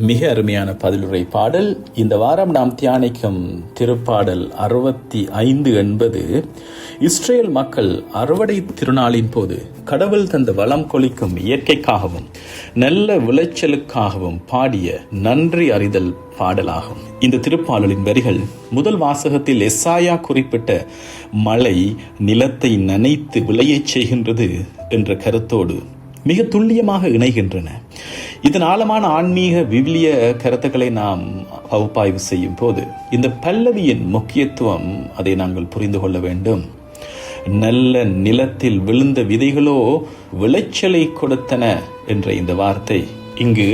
மிக அருமையான பதிலுரை பாடல். இந்த வாரம் நாம் தியானிக்கும் திருப்பாடல் 65 என்பது இஸ்ரேல் மக்கள் அறுவடை திருநாளின் போது கடவுள் தந்த வளம் கொளிக்கும் இயற்கைக்காகவும் நல்ல விளைச்சலுக்காகவும் பாடிய நன்றி அறிதல் பாடலாகும். இந்த திருப்பாடலின் வரிகள் முதல் வாசகத்தில் எசாயா குறிப்பிட்ட மழை நிலத்தை நனைத்து விளையச் செய்கின்றது என்ற கருத்தோடு மிக துல்லியமாக இணைகின்றன. இதன் ஆழமான ஆன்மீக விவிலிய கருத்துக்களை நாம் பகுப்பாய்வு செய்யும் போது இந்த பல்லவியின் முக்கியத்துவம் அதை நாங்கள் புரிந்து கொள்ள வேண்டும். நல்ல நிலத்தில் விழுந்த விதைகளோ விளைச்சலை கொடுத்தன என்ற இந்த வார்த்தை இங்கு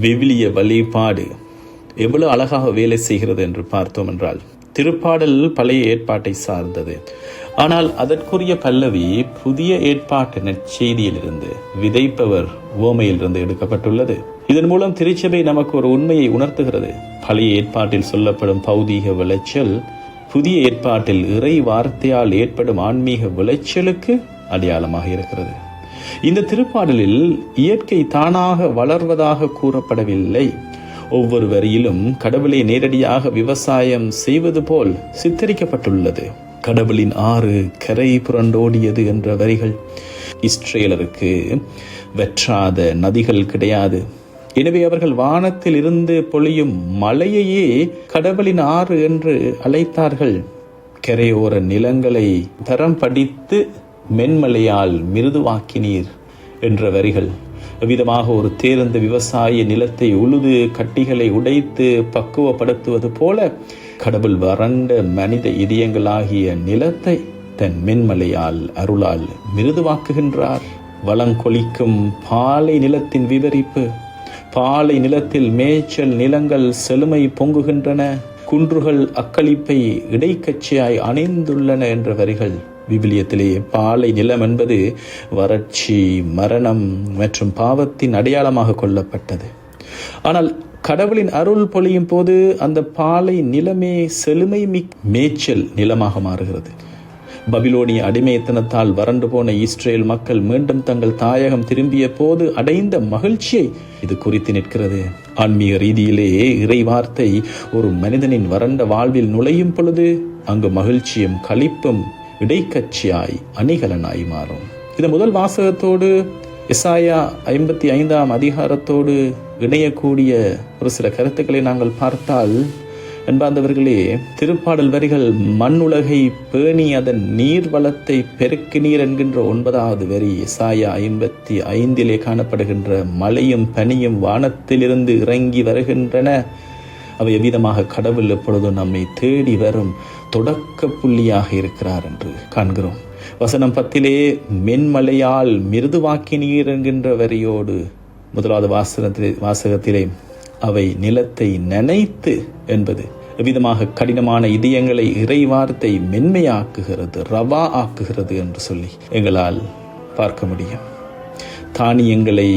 விவிலிய வழிபாடு எவ்வளவு அழகாக வேலை செய்கிறது என்று பார்த்தோம் என்றால், திருப்பாடல் பழைய ஏற்பாட்டை சார்ந்தது. ஆனால் அதற்குரிய பல்லவி புதிய ஏற்பாட்டு நற்செய்தியிலிருந்து விதைப்பவர் உவமையிலிருந்து எடுக்கப்பட்டுள்ளது. இதன் மூலம் திருச்சபை நமக்கு ஒரு உண்மையை உணர்த்துகிறது. பழைய ஏற்பாட்டில் சொல்லப்படும் பௌதீக விளைச்சல் புதிய ஏற்பாட்டில் இறை வார்த்தையால் ஏற்படும் ஆன்மீக விளைச்சலுக்கு அடையாளமாக இருக்கிறது. இந்த திருப்பாடலில் இயற்கை தானாக வளர்வதாக கூறப்படவில்லை. ஒவ்வொரு வரியிலும் கடவுளை நேரடியாக விவசாயம் செய்வது போல் சித்தரிக்கப்பட்டுள்ளது. கடவுளின் ஆறு கரை புரண்டோடியது என்ற வரிகள். இஸ்ரேலருக்கு வற்றாத நதிகள் கிடையாது. எனவே அவர்கள் வானத்தில் இருந்து பொழியும் மலையையே கடவுளின் ஆறு என்று அழைத்தார்கள். கரையோர நிலங்களை தரம் படித்து மென்மலையால் மிருதுவாக்கினீர் என்ற வரிகள் விதமாக ஒரு தேர்ந்த விவசாய நிலத்தை உழுது கட்டிகளை உடைத்து பக்குவப்படுத்துவது போல கடவுள் வறண்ட மனித இதயங்களாகிய நிலத்தை தன் மென்மலையால் அருளால் மிருதுவாக்குகின்றார். வளங்கொளிக்கும் பாலை நிலத்தின் விவரிப்பு. பாலை நிலத்தில் மேய்ச்சல் நிலங்கள் செழுமை பொங்குகின்றன, குன்றுகள் அக்களிப்பை இடைக்கட்சியாய் அணைந்துள்ளன என்ற வரிகள். விவிலியத்திலே பாலை நிலம் என்பது வறட்சி, மரணம் மற்றும் பாவத்தின் அடையாளமாக கொள்ளப்பட்டது. ஆனால் கடவுளின் அருள் பொழியும் போது அந்த பாலை நிலமே செழுமை மேய்ச்சல் நிலமாக மாறுகிறது. பபிலோனிய அடிமைத்தனத்தால் வறண்டு போன இஸ்ரேல் மக்கள் மீண்டும் தங்கள் தாயகம் திரும்பிய போது அடைந்த மகிழ்ச்சியை இது குறித்து நிற்கிறது. ஆன்மீக ரீதியிலே இறை வார்த்தை ஒரு மனிதனின் வறண்ட வாழ்வில் நுழையும் பொழுது அங்கு மகிழ்ச்சியும் களிப்பும் இடைக்கட்சியாய் அணிகலனாய் மாறும். இந்த முதல் வாசகத்தோடு எசாயா 55ஆம் அதிகாரத்தோடு இணையக்கூடிய ஒரு சில கருத்துக்களை நாங்கள் பார்த்தால், அன்பார்ந்தவர்களே, திருப்பாடல் வரிகள் மண்ணுலகை பேணி அதன் நீர் வளத்தை பெருக்கினீர் என்கின்ற 9வது வரி எசாயா 55 காணப்படுகின்ற மழையும் பனியும் வானத்திலிருந்து இறங்கி வருகின்றன. அவை எவ்விதமாக கடவுள் எப்பொழுதும் நம்மை தேடி வரும் தொடக்க புள்ளியாக இருக்கிறார் என்று காண்கிறோம். வசனம் 10 மென்மலையால் மிருதுவாக்கினீர் என்கின்ற வரியோடு முதலாவது வாசகத்திலே அவை நிலத்தை நனைத்து என்பது எவ்விதமாக கடினமான இதயங்களை இறை வார்த்தை மென்மையாக்குகிறது, ரவா ஆக்குகிறது என்று சொல்லி எங்களால் பார்க்க முடியும். தானியங்களை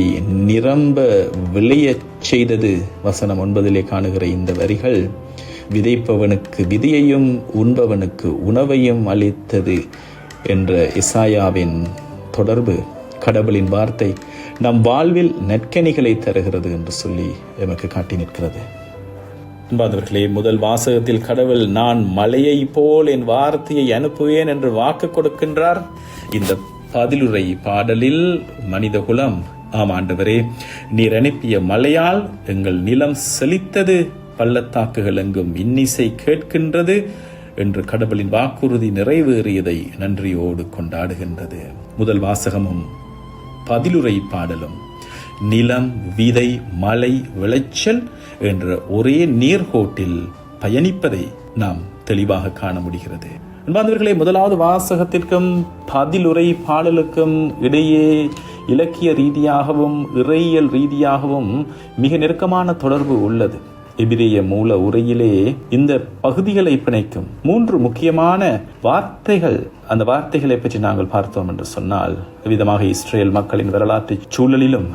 நிரம்ப விளையச் செய்தது வசனம் 9 காணுகிற இந்த வரிகள் விதைப்பவனுக்கு விதையையும் உண்பவனுக்கு உணவையும் அளித்தது என்ற எசாயாவின் தொடர்பு. கடவுளின் வார்த்தை நம் வாழ்வில் நற்கனிகளை தருகிறது என்று சொல்லி எமக்கு காட்டி நிற்கிறது. அன்பார்ந்தவர்களே, முதல் வாசகத்தில் கடவுள் நான் மலையை போல் என் வார்த்தையை அனுப்புவேன் என்று வாக்கு கொடுக்கின்றார். இந்த பதிலுரை பாடலில் மனித குலம், ஆம் ஆண்டவரே, நீர் அனுப்பிய மலையால் எங்கள் நிலம் செழித்தது, பள்ளத்தாக்குகள் எங்கும் இன்னிசை கேட்கின்றது என்று கடவுளின் வாக்குறுதி நிறைவேறியதை நன்றியோடு கொண்டாடுகின்றது. முதல் வாசகமும் பதிலுரை பாடலும் நிலம், விதை, மழை, விளைச்சல் என்ற ஒரே நேர்கோட்டில் பயணிப்பதை நாம் தெளிவாக காண முடிகிறது. அன்பார்ந்தவர்களே, முதலாவது வாசகத்திற்கும் பதிலுரை பாடலுக்கும் இடையே இலக்கிய ரீதியாகவும் இறையியல் ரீதியாகவும் மிக நெருக்கமான தொடர்பு உள்ளது. எபிரேய மூல உரையிலே இந்த பகுதிகளை பிணைக்கும் 3 முக்கியமான வார்த்தைகள். அந்த வார்த்தைகளை பற்றி நாங்கள் பார்த்தோம் என்று சொன்னால், விதமாக இஸ்ரேல் மக்களின் வரலாற்று சூழலிலும்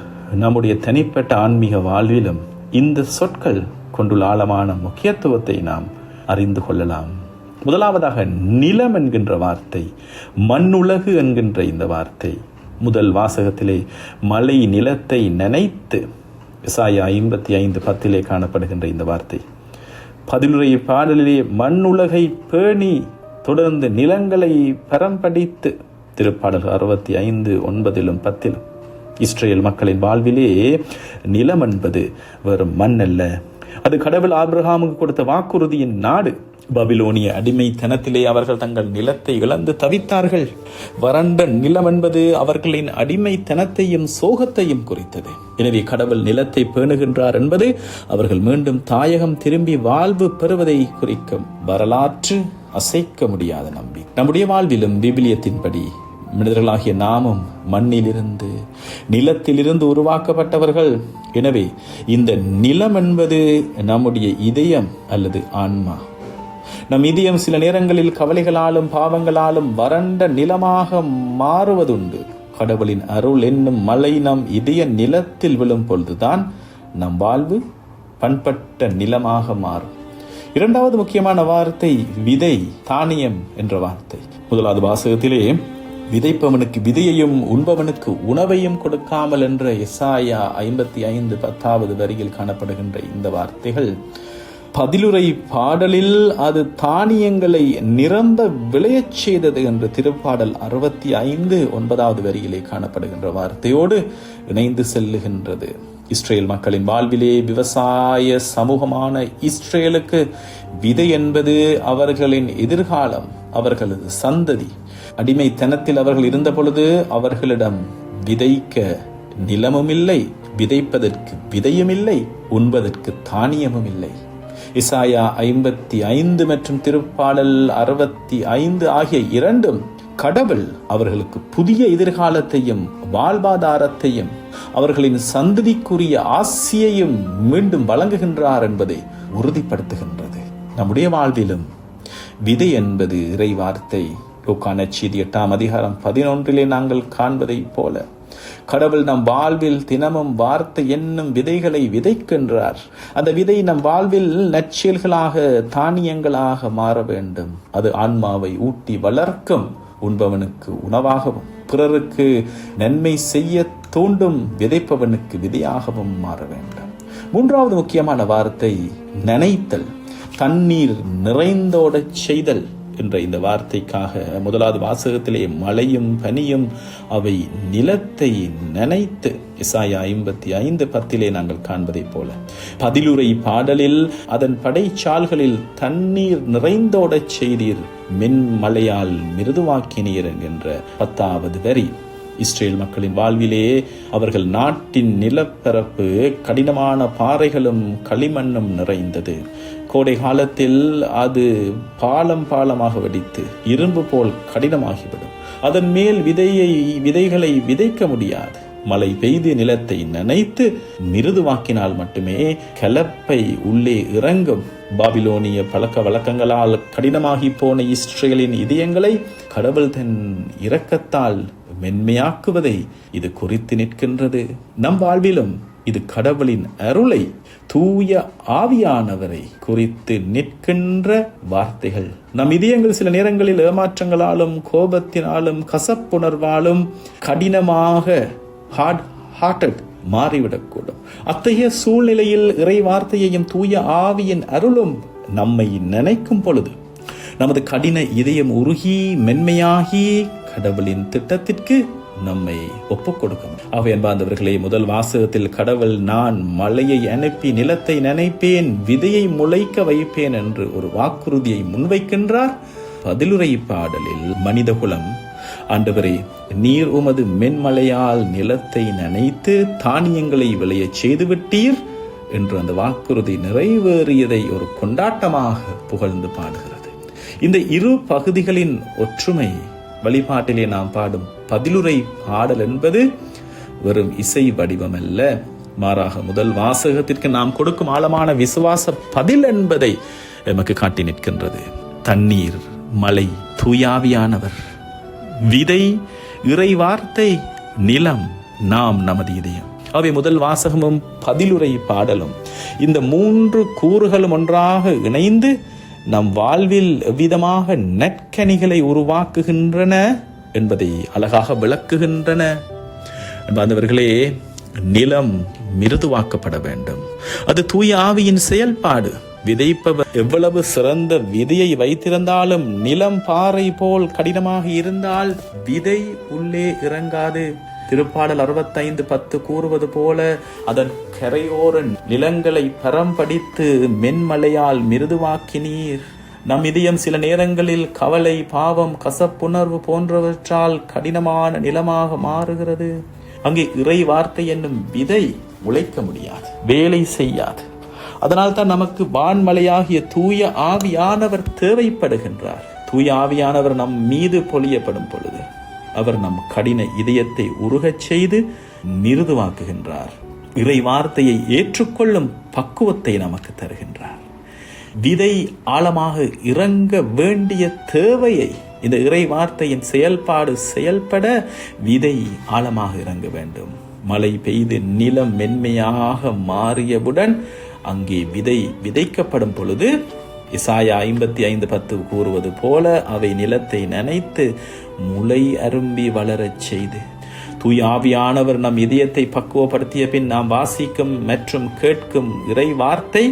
நம்முடைய தனிப்பட்ட ஆன்மீக வாழ்விலும் இந்த சொற்கள் கொண்டுள்ள ஆழமான முக்கியத்துவத்தை நாம் அறிந்து கொள்ளலாம். முதலாவதாக நிலம் என்கின்ற வார்த்தை, மண்ணுலகு என்கின்ற இந்த வார்த்தை முதல் வாசகத்திலே மழை நிலத்தை நனைத்து எசாயா 55:10 காணப்படுகின்ற இந்த வார்த்தை. பதிலுரை பாடலிலே மண்ணுலகை பேணி தொடர்ந்து நிலங்களை பரம்படித்து, திருப்பாடல் 65:9-10. இஸ்ரேல் மக்களின் வாழ்விலே நிலம் என்பது வெறும் மண் அல்ல, அது கடவுள் ஆபிரகாமுக்கு கொடுத்த வாக்குறுதியின் நாடு. பபிலோனிய அடிமைத்தனத்திலே அவர்கள் தங்கள் நிலத்தை இழந்து தவித்தார்கள். வறண்ட நிலம் என்பது அவர்களின் அடிமைத்தனத்தையும் சோகத்தையும் குறித்தது. எனவே கடவுள் நிலத்தை பேணுகின்றார் என்பது அவர்கள் மீண்டும் தாயகம் திரும்பி வாழ்வு பெறுவதை குறிக்கும் வரலாற்று அசைக்க முடியாத நம்பிக்கை. நம்முடைய வாழ்விலும் விவிலியத்தின்படி மனிதர்களாகிய நாமும் மண்ணிலிருந்து நிலத்திலிருந்து உருவாக்கப்பட்டவர்கள். எனவே இந்த நிலம் என்பது நம்முடைய இதயம் அல்லது ஆன்மா. நம் இதயம் சில நேரங்களில் கவலைகளாலும் பாவங்களாலும் வறண்ட நிலமாக மாறுவதுண்டு. கடவுளின் அருள் என்னும் மழை நம் இதய நிலத்தில் விழும் பொழுதுதான் நம் வாழ்வு பண்பட்ட நிலமாக மாறும். இரண்டாவது முக்கியமான வார்த்தை விதை, தானியம் என்ற வார்த்தை. முதலாவது வாசகத்திலே விதைப்பவனுக்கு விதையையும் உண்பவனுக்கு உணவையும் கொடுக்காமல் என்ற எசாயா 55:10 வரியில் காணப்படுகின்ற இந்த வார்த்தைகள் பதிலுரை பாடலில் அது தானியங்களை நிரம்ப விளையச் செய்தது என்று திருப்பாடல் 65:9 வரியிலே காணப்படுகின்ற வார்த்தையோடு இணைந்து செல்லுகின்றது. இஸ்ரேல் மக்களின் வாழ்விலே விவசாய சமூகமான இஸ்ரேலுக்கு விதை என்பது அவர்களின் எதிர்காலம், அவர்களது சந்ததி. அடிமைத்தனத்தில் அவர்கள் இருந்த பொழுது அவர்களிடம் விதைக்க நிலமும் இல்லை, விதைப்பதற்கு விதையும் இல்லை, உண்பதற்கு தானியமும் இல்லை. எசாயா 55 மற்றும் திருப்பாடல் 65 ஆகிய இரண்டும் கடவுள் அவர்களுக்கு புதிய எதிர்காலத்தையும் வாழ்வாதாரத்தையும் அவர்களின் சந்ததிக்குரிய ஆசியையும் மீண்டும் வழங்குகின்றார் என்பதை உறுதிப்படுத்துகின்றது. நம்முடைய வாழ்விலும் விதை என்பது இறை வார்த்தை. லூக்கா நற்செய்தி 8:11 நாங்கள் காண்பதை போல கடவுள் நம் வாழ்வில் தினமும் வார்த்தை என்னும் விதைகளை விதைக்கின்றார். அந்த விதை நம் வாழ்வில் நற்செயல்களாக தானியங்களாக மாற வேண்டும். அது ஆன்மாவை ஊட்டி வளர்க்கும், உண்பவனுக்கு உணவாகவும் பிறருக்கு நன்மை செய்ய தூண்டும் விதைப்பவனுக்கு விதையாகவும் மாற வேண்டும். மூன்றாவது முக்கியமான வார்த்தை நனைத்தல், தண்ணீர் நிறைந்தோடச் செய்தல் என்ற இந்த வார்த்தைக்காக முதலாவது வாசகத்திலே மழையும் பனியும் அவை நிலத்தை நனைத்து, எசாயா 55:10 நாங்கள் காண்பதை போல பதிலுரை பாடலில் அதன் படைச்சால்களில் தண்ணீர் நிறைந்தோடச் செய்தீர், மென்மழையால் மிருதுவாக்கினீர் என்கின்ற 10வது வரி. இஸ்ரேல் மக்களின் வாழ்விலே அவர்கள் நாட்டின் நிலப்பரப்பு கடினமான பாறைகளும் களிமண்ணும் நிறைந்தது. கோடை காலத்தில் அது பாலமாக வெடித்து இரும்பு போல் கடினமாகிவிடும். அதன் மேல் விதைகளை விதைக்க முடியாது. மழை பெய்து நிலத்தை நனைத்து மிருதுவாக்கினால் மட்டுமே கலப்பை உள்ளே இறங்கும். பாபிலோனிய பழக்க வழக்கங்களால் கடினமாகி போன இஸ்ரேலின் இதயங்களை கடவுள் தன் இரக்கத்தால் மென்மையாக்குவதை இது குறித்து நிற்கின்றது. நம் வாழ்விலும் இது கடவுளின் அருளை, தூய ஆவியானவரை குறித்து நிற்கின்ற வார்த்தைகள். நம் இதயங்கள் சில நேரங்களில் ஏமாற்றங்களாலும் கோபத்தினாலும் கசப்புணர்வாலும் கடினமாக ஹார்ட் மாறிவிடக்கூடும். அத்தகைய சூழ்நிலையில் இறை வார்த்தையையும் தூய ஆவியின் அருளும் நம்மை நினைக்கும் பொழுது நமது கடின இதயம் உருகி மென்மையாகி கடவுளின் திட்டத்திற்கு நம்மை ஒப்புக் கொடுக்கும். ஆகவே அன்பார்ந்தவர்களே, முதல் வாசகத்தில் கடவுள் நான் மழையை அனுப்பி நிலத்தை நனைப்பேன், விதையை முளைக்க வைப்பேன் என்று ஒரு வாக்குறுதியை முன்வைக்கின்றார். பதிலுரை பாடலில் மனிதகுலம், ஆண்டவரே நீர் உமது மென்மழையால் நிலத்தை நனைத்து தானியங்களை விளையச் செய்துவிட்டீர் என்று அந்த வாக்குறுதி நிறைவேறியதை ஒரு கொண்டாட்டமாக புகழ்ந்து பாடுகிறது. இந்த இரு பகுதிகளின் ஒற்றுமை வழிபாட்டிலே நாம் பாடும் பதிலுரை பாடல் என்பது வெறும் இசை வடிவம் அல்ல, மாறாக முதல் வாசகத்திற்கு நாம் கொடுக்கும் ஆழமான விசுவாச பதில் என்பதை எமக்கு காட்டி நிற்கின்றது. தண்ணீர், மழை, தூயாவியானவர், விதை, இறை வார்த்தை, நிலம், நாம் நமது இதயம். அவை முதல் வாசகமும் பதிலுரை பாடலும் இந்த மூன்று கூறுகளும் ஒன்றாக இணைந்து நம் வாழ்வில் எவ்விதமாக நற்கனிகளை உருவாக்குகின்றன என்பதை அழகாக விளக்குகின்றன. அன்பார்ந்தவர்களே, நிலம் மிருதுவாக்கப்பட வேண்டும். அது தூய ஆவியின் செயல்பாடு. விதைப்பவர் எவ்வளவு சிறந்த விதையை வைத்திருந்தாலும் நிலம் பாறை போல் கடினமாக இருந்தால் விதை உள்ளே இறங்காது. திருப்பாடல் 65:10 கூறுவது போல அதன் கரையோர நிலங்களை பரம்படித்து மென்மலையால் மிருதுவாக்கினீர். நம் இதயம் சில நேரங்களில் கவலை, பாவம், கசப்புணர்வு போன்றவற்றால் கடினமான நிலமாக மாறுகிறது. அங்கே இறை வார்த்தை என்னும் விதை உழைக்க முடியாது, வேலை செய்யாது. அதனால் தான் நமக்கு வான்மலையாகிய தூய ஆவியானவர் தேவைப்படுகின்றார். தூய ஆவியானவர் நம் மீது பொழியப்படும் பொழுது அவர் நம் கடின இதயத்தை உருகச் செய்து மிருதுவாக்குகின்றார். இறை வார்த்தையை ஏற்றுக்கொள்ளும் பக்குவத்தை நமக்கு தருகின்றார். விதை ஆழமாக இறங்க வேண்டிய தேவையை இந்த இறை வார்த்தையின் செயல்பாடு செயல்பட விதை ஆழமாக இறங்க வேண்டும். மழை பெய்து நிலம் மென்மையாக மாறியவுடன் அங்கே விதை விதைக்கப்படும் பொழுது எசாயா 55:10 கூறுவது போல அவை நிலத்தை நனைத்து முளை அரும்பி வளரச் செய்து. தூய ஆவியானவர் நம் இதயத்தை பக்குவப்படுத்திய பின் நாம் வாசிக்கும் மற்றும் கேட்கும் இறை வார்த்தை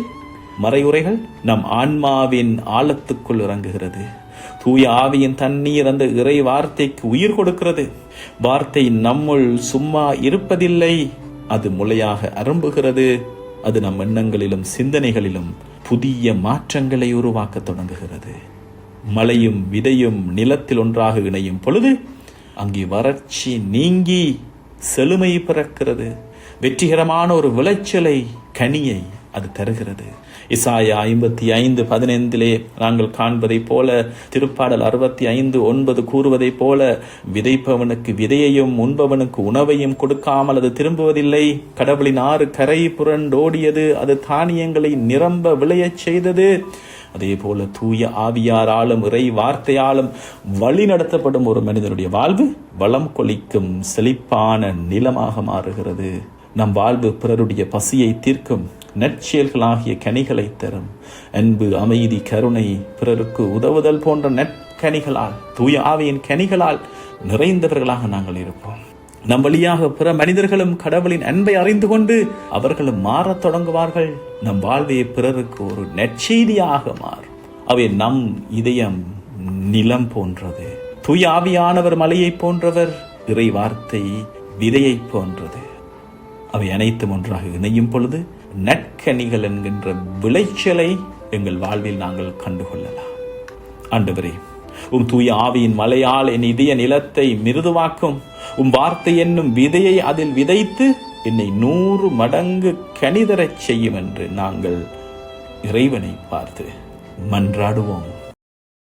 மறையுரைகள் நம் ஆன்மாவின் ஆழத்துக்குள் இறங்குகிறது. தூய ஆவியின் தண்ணீர் அந்த இறை வார்த்தைக்கு உயிர் கொடுக்கிறது. வார்த்தை நம்முள் சும்மா இருப்பதில்லை, அது முளையாக அரும்புகிறது. அது நம் எண்ணங்களிலும் சிந்தனைகளிலும் புதிய மாற்றங்களை உருவாக்க தொடங்குகிறது. மழையும் விதையும் நிலத்தில் ஒன்றாக இணையும் பொழுது அங்கே வறட்சி நீங்கி செழுமை பிறக்கிறது. வெற்றிகரமான ஒரு விளைச்சலை, கனியை அது தருகிறது. எசாயா 55:15 நாங்கள் காண்பதை போல, திருப்பாடல் 65:9 கூறுவதை போல, விதைப்பவனுக்கு விதையையும் உண்பவனுக்கு உணவையும் கொடுக்காமல் அது திரும்புவதில்லை. கடவுளின் ஆறு கரை புரண்டோடியது, அது தானியங்களை நிரம்ப விளையச் செய்தது. அதே போல தூய ஆவியாராலும் இறை வார்த்தையாலும் வழி நடத்தப்படும் ஒரு மனிதனுடைய வாழ்வு வளம் கொளிக்கும் செழிப்பான நிலமாக மாறுகிறது. நம் வாழ்வு பிறருடைய பசியை தீர்க்கும் நற்செயல்களாகிய கனிகளை தரும். அன்பு, அமைதி, கருணை, பிறருக்கு உதவுதல் போன்ற நற்கனிகளால், தூய ஆவியின் கனிகளால் நிறைந்தவர்களாக நாங்கள் இருப்போம். நம் வழியாக பிற மனிதர்களும் கடவுளின் அன்பை அறிந்து கொண்டு அவர்களும் மாறத் தொடங்குவார்கள். நம் வாழ்வே பிறருக்கு ஒரு நற்செய்தியாக மாறும். அவை நம் இதயம் நிலம் போன்றது. தூய ஆவியானவர் மலையை போன்றவர், இறை வார்த்தை விதையை போன்றது. அவை அனைத்தும் ஒன்றாக இணையும் பொழுது நற்கனிகள் என்கின்ற விளைச்சலை எங்கள் வாழ்வில் நாங்கள் கண்டுகொள்ளலாம். ஆண்டவரே, உம் தூய ஆவியின் மலையால் என் இதய நிலத்தை மிருதுவாக்கும். உம் வார்த்தை என்னும் விதையை அதில் விதைத்து என்னை 100 மடங்கு கனிதரச் செய்யும் என்று நாங்கள் இறைவனை பார்த்து மன்றாடுவோம்.